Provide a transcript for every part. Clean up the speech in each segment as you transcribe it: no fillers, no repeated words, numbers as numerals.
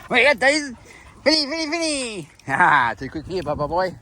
Wait, that days. Finny. Ah, too quick here, Bubba boy.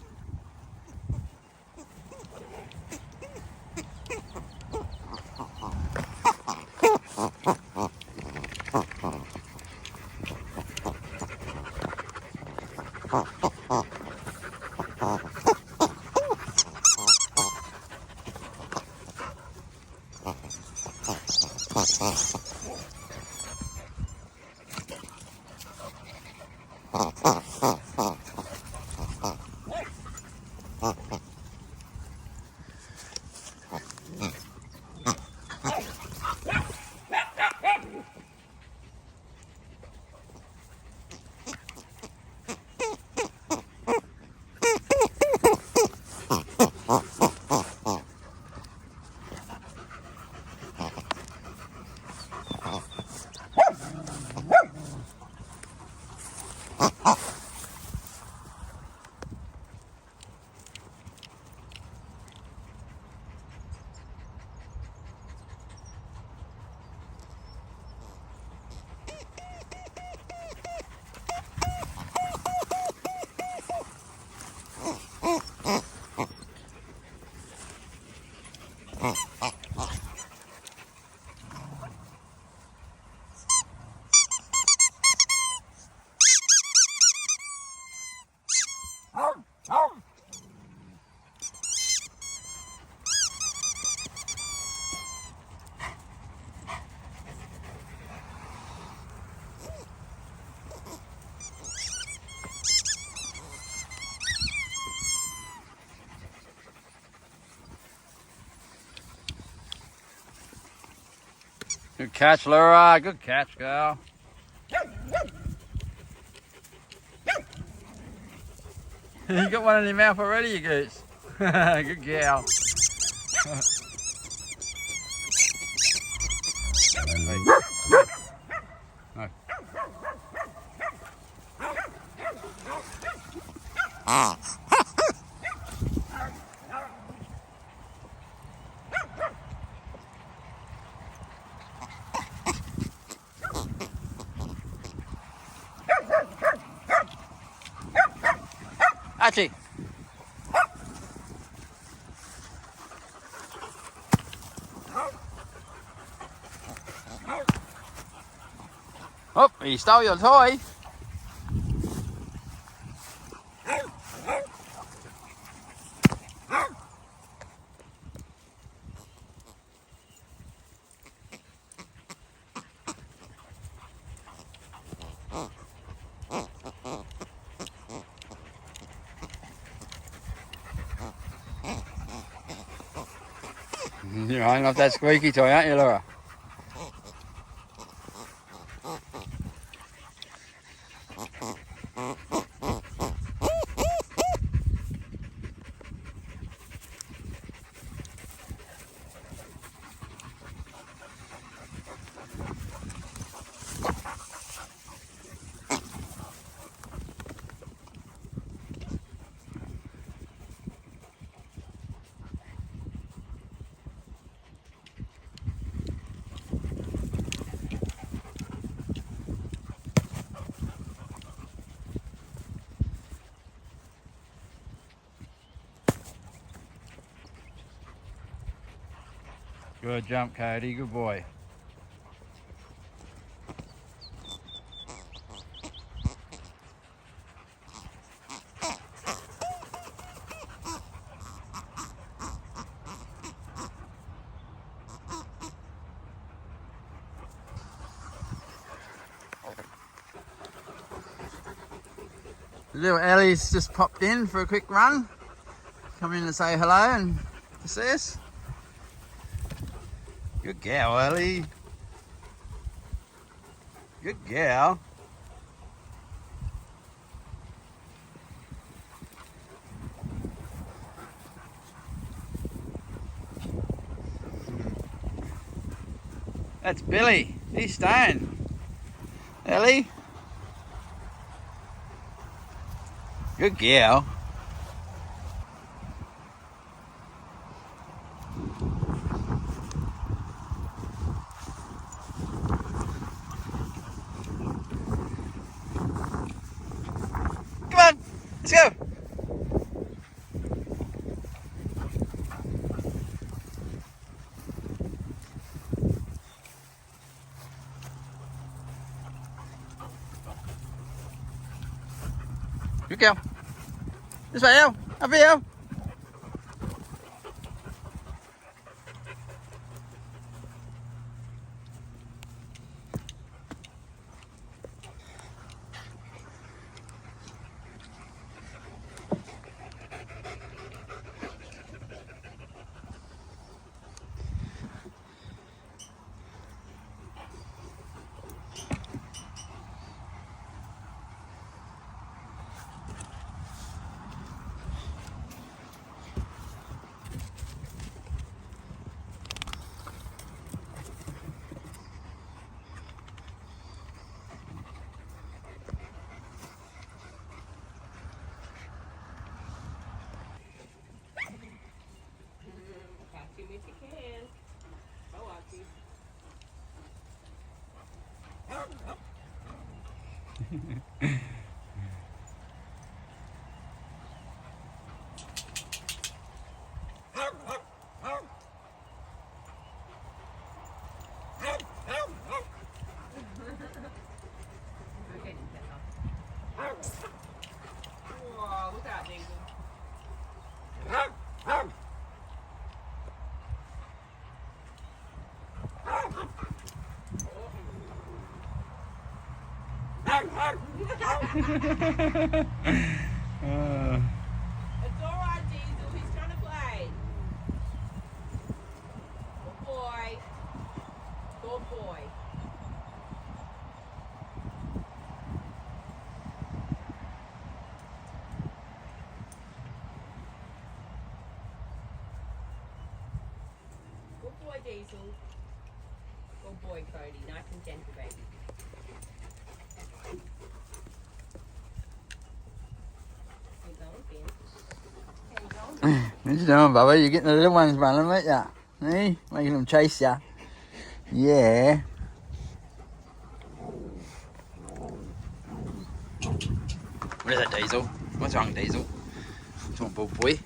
Good catch, Laura. Good catch, girl. You got one in your mouth already, you goose. Good girl. No. Archie. Oh, he stole your toy. You're hanging off that squeaky toy, aren't you, Laura? Good jump, Cody. Good boy. Little Elly's just popped in for a quick run. Come in to say hello and to see us. Good gal, Elly. Good gal. That's Billy. He's staying. Elly. Good gal. Let's go. Good girl. This way, El. Up here, El. Whoa, look at that, Daisy. It's alright, Diesel. He's trying to play. Good boy. Good boy. Good boy, Diesel. Good boy, Cody. Nice and gentle, baby. How you going, Ben? How you going? What you doing, Bubba? You're getting the little ones running, aren't ya? Hey, making them chase ya. Yeah. What is that, Diesel? What's wrong, Diesel? What's wrong, boy?